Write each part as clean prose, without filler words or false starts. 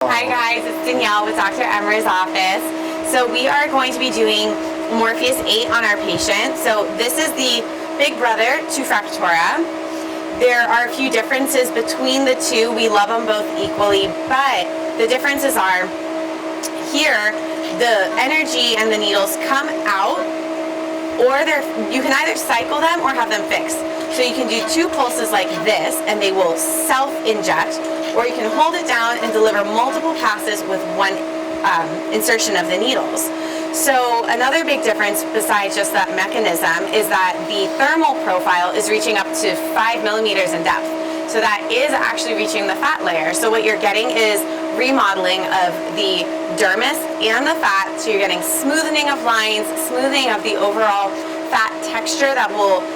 Hi guys, it's Danielle with Dr. Emer's office. So we are going to be doing Morpheus 8 on our patient. So this is the big brother to Fractura. There are a few differences between the two. We love them both equally, but the differences are here, the energy and the needles come out, or you can either cycle them or have them fixed. So you can do 2 pulses like this and they will self-inject, or you can hold it down and deliver multiple passes with 1 insertion of the needles. So another big difference besides just that mechanism is that the thermal profile is reaching up to 5 millimeters in depth. So that is actually reaching the fat layer. So what you're getting is remodeling of the dermis and the fat. So you're getting smoothing of lines, smoothing of the overall fat texture that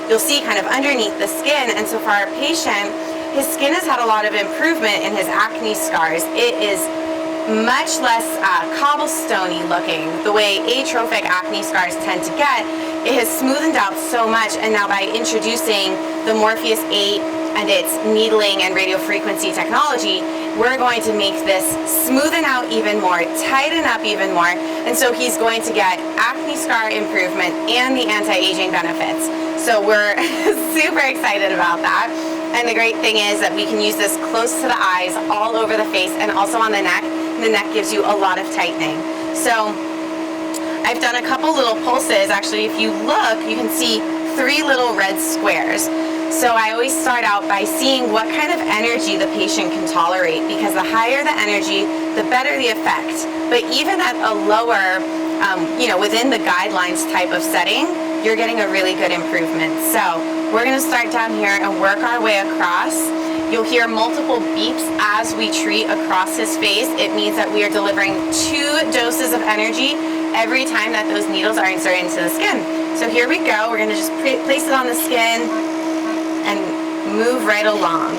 you'll see kind of underneath the skin. And so for our patient, his skin has had a lot of improvement in his acne scars. It is much less cobblestoney looking, the way atrophic acne scars tend to get. It has smoothened out so much, and now by introducing the Morpheus 8 and its needling and radiofrequency technology, we're going to make this smoothen out even more, tighten up even more, and so he's going to get acne scar improvement and the anti-aging benefits. So we're super excited about that. And the great thing is that we can use this close to the eyes, all over the face, and also on the neck. The neck gives you a lot of tightening. So I've done a couple little pulses. Actually, if you look, you can see 3 little red squares. So I always start out by seeing what kind of energy the patient can tolerate, because the higher the energy, the better the effect. But even at a lower, within the guidelines type of setting, you're getting a really good improvement. So we're going to start down here and work our way across. You'll hear multiple beeps as we treat across his face. It means that we are delivering 2 doses of energy every time that those needles are inserted into the skin. So here we go. We're going to just place it on the skin and move right along.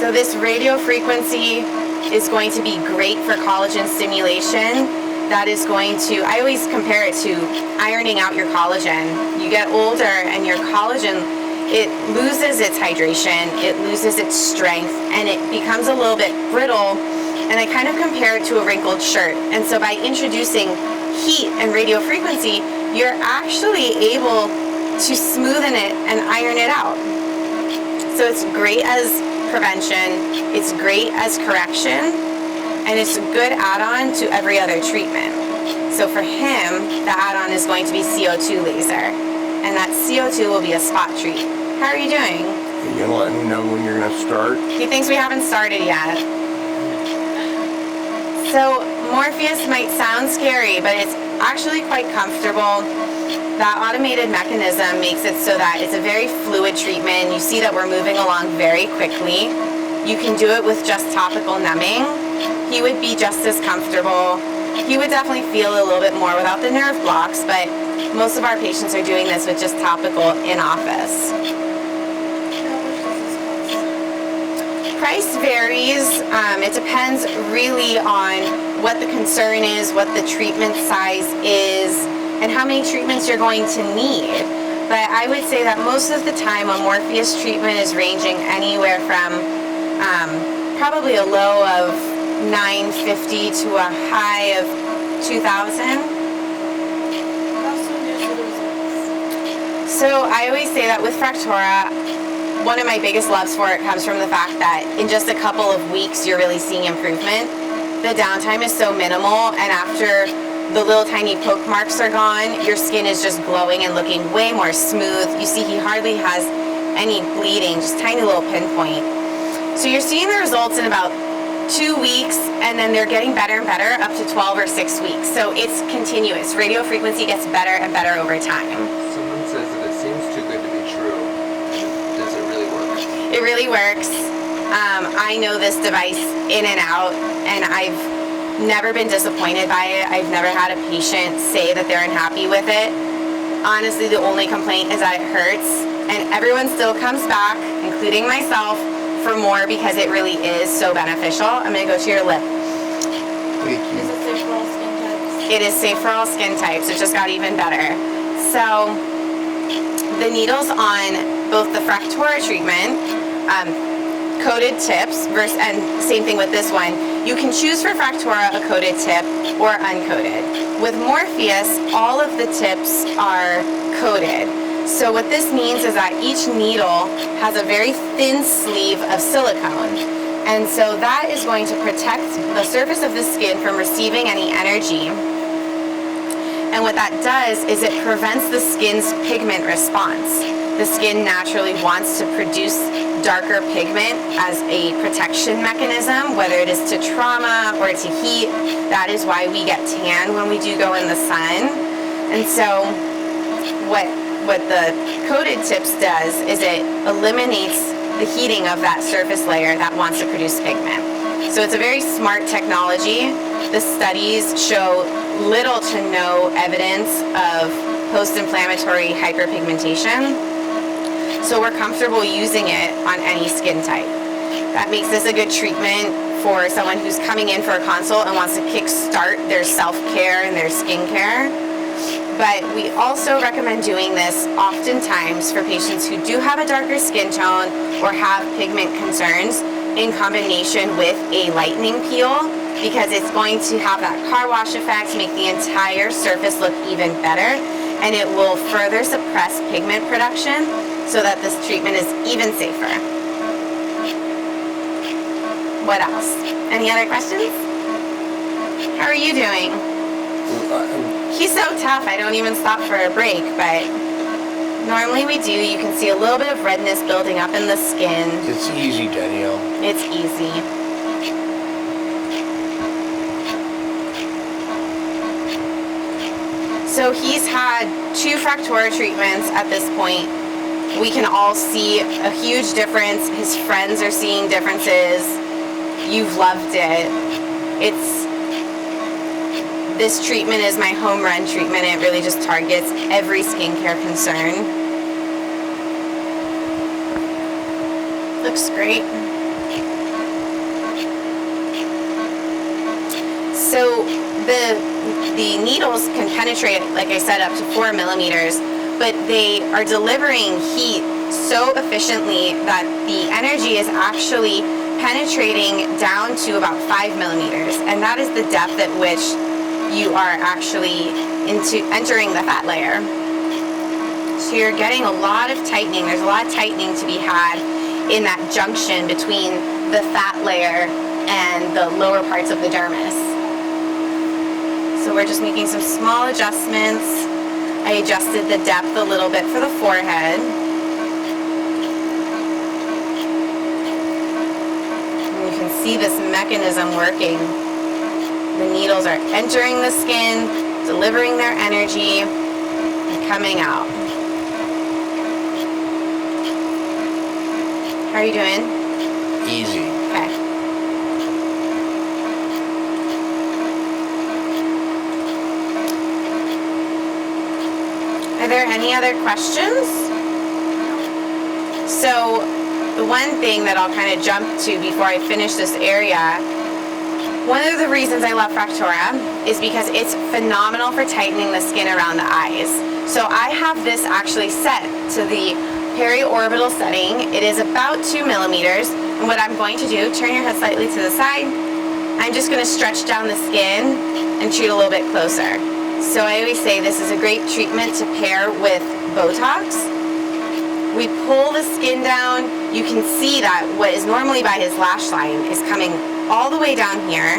So this radio frequency is going to be great for collagen stimulation. That is going to, I always compare it to ironing out your collagen. You get older and your collagen, it loses its hydration, it loses its strength, and it becomes a little bit brittle. And I kind of compare it to a wrinkled shirt. And so by introducing heat and radio frequency, you're actually able to smoothen it and iron it out. So it's great as prevention, it's great as correction, and it's a good add-on to every other treatment. So for him, the add-on is going to be CO2 laser, and that CO2 will be a spot treat. How are you doing? Are you gonna let me know when you're gonna start? He thinks we haven't started yet. So Morpheus might sound scary, but it's actually quite comfortable. That automated mechanism makes it so that it's a very fluid treatment. You see that we're moving along very quickly. You can do it with just topical numbing. He would be just as comfortable. He would definitely feel a little bit more without the nerve blocks, but most of our patients are doing this with just topical in office. Price varies. It depends really on what the concern is, what the treatment size is, and how many treatments you're going to need. But I would say that most of the time a Morpheus treatment is ranging anywhere from probably a low of $950 to a high of $2,000. So I always say that with Fractura, one of my biggest loves for it comes from the fact that in just a couple of weeks you're really seeing improvement. The downtime is so minimal, and after the little tiny poke marks are gone, your skin is just glowing and looking way more smooth. You see he hardly has any bleeding, just tiny little pinpoint. So you're seeing the results in about 2 weeks, and then they're getting better and better up to 12 or 6 weeks. So it's continuous. Radio frequency gets better and better over time. Someone says that it seems too good to be true. Does it really work? It really works. I know this device in and out, and I've never been disappointed by it. I've never had a patient say that they're unhappy with it. Honestly, the only complaint is that it hurts, and everyone still comes back, including myself, for more because it really is so beneficial. I'm going to go to your lip. Thank you. Is it safe for all skin types? It is safe for all skin types. It just got even better. So the needles on both the Fractura treatment, coated tips, and same thing with this one, You can choose for Fractora a coated tip or uncoated. With Morpheus, all of the tips are coated. So what this means is that each needle has a very thin sleeve of silicone. And so that is going to protect the surface of the skin from receiving any energy. And what that does is it prevents the skin's pigment response. The skin naturally wants to produce darker pigment as a protection mechanism, whether it is to trauma or to heat. That is why we get tan when we do go in the sun. And so what the coated tips does is it eliminates the heating of that surface layer that wants to produce pigment. So it's a very smart technology. The studies show little to no evidence of post-inflammatory hyperpigmentation. So we're comfortable using it on any skin type. That makes this a good treatment for someone who's coming in for a consult and wants to kickstart their self-care and their skincare. But we also recommend doing this oftentimes for patients who do have a darker skin tone or have pigment concerns in combination with a lightening peel, because it's going to have that car wash effect, make the entire surface look even better, and it will further suppress pigment production so that this treatment is even safer. What else? Any other questions? How are you doing? He's so tough, I don't even stop for a break, but normally we do. You can see a little bit of redness building up in the skin. It's easy, Danielle. It's easy. So he's had 2 Fractora treatments at this point. We can all see a huge difference. His friends are seeing differences. You've loved it. This treatment is my home run treatment. It really just targets every skincare concern. Looks great. So the needles can penetrate, like I said, up to 4 millimeters, but they are delivering heat so efficiently that the energy is actually penetrating down to about 5 millimeters, and that is the depth at which you are actually entering the fat layer. So you're getting a lot of tightening. There's a lot of tightening to be had in that junction between the fat layer and the lower parts of the dermis. So we're just making some small adjustments. I adjusted the depth a little bit for the forehead. And you can see this mechanism working. The needles are entering the skin, delivering their energy, and coming out. How are you doing? Easy. Okay. Are there any other questions? So, the one thing that I'll kind of jump to before I finish this area, one of the reasons I love Fractora is because it's phenomenal for tightening the skin around the eyes. So I have this actually set to the periorbital setting. It is about 2 millimeters. And what I'm going to do, turn your head slightly to the side. I'm just going to stretch down the skin and treat a little bit closer. So I always say this is a great treatment to pair with Botox. We pull the skin down. You can see that what is normally by his lash line is coming all the way down here,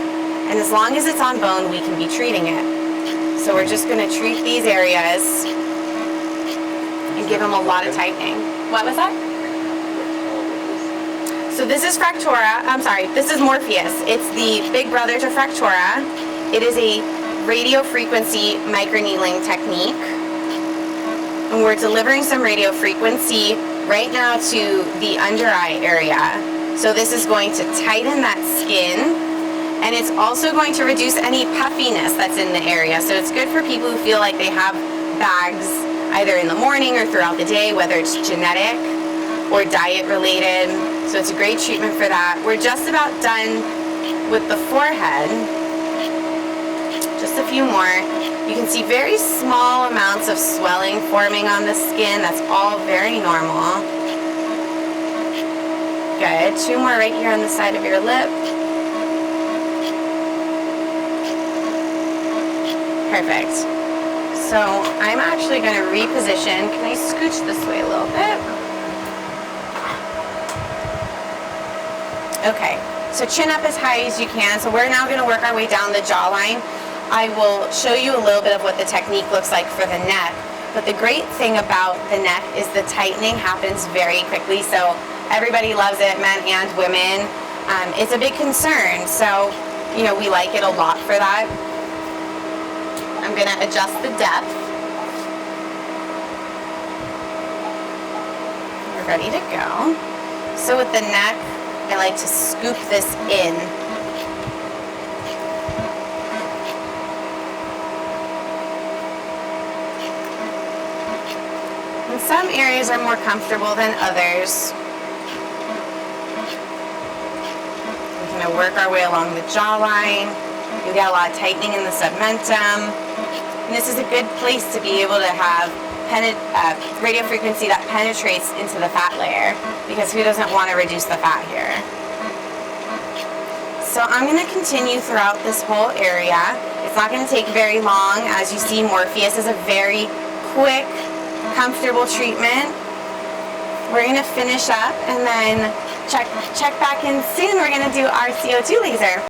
and as long as it's on bone, we can be treating it. So we're just going to treat these areas and give him a lot of tightening. What was that? So this is this is Morpheus. It's the big brother to Fractora. It is a radiofrequency microneedling technique. And we're delivering some radiofrequency right now to the under eye area. So this is going to tighten that skin, and it's also going to reduce any puffiness that's in the area. So it's good for people who feel like they have bags either in the morning or throughout the day, whether it's genetic or diet related. So it's a great treatment for that. We're just about done with the forehead. Just a few more. You can see very small amounts of swelling forming on the skin. That's all very normal. Good. 2 more right here on the side of your lip. Perfect. So I'm actually going to reposition. Can I scooch this way a little bit? Okay, so chin up as high as you can. So we're now going to work our way down the jawline. I will show you a little bit of what the technique looks like for the neck. But the great thing about the neck is the tightening happens very quickly. So everybody loves it, men and women. It's a big concern. So, you know, we like it a lot for that. I'm going to adjust the depth. We're ready to go. So with the neck, I like to scoop this in. And some areas are more comfortable than others. We're going to work our way along the jawline. You get a lot of tightening in the submentum. And this is a good place to be able to have radiofrequency that penetrates into the fat layer, because who doesn't want to reduce the fat here? So I'm going to continue throughout this whole area. It's not going to take very long. As you see, Morpheus is a very quick, comfortable treatment. We're going to finish up and then check back in soon. We're going to do our CO2 laser.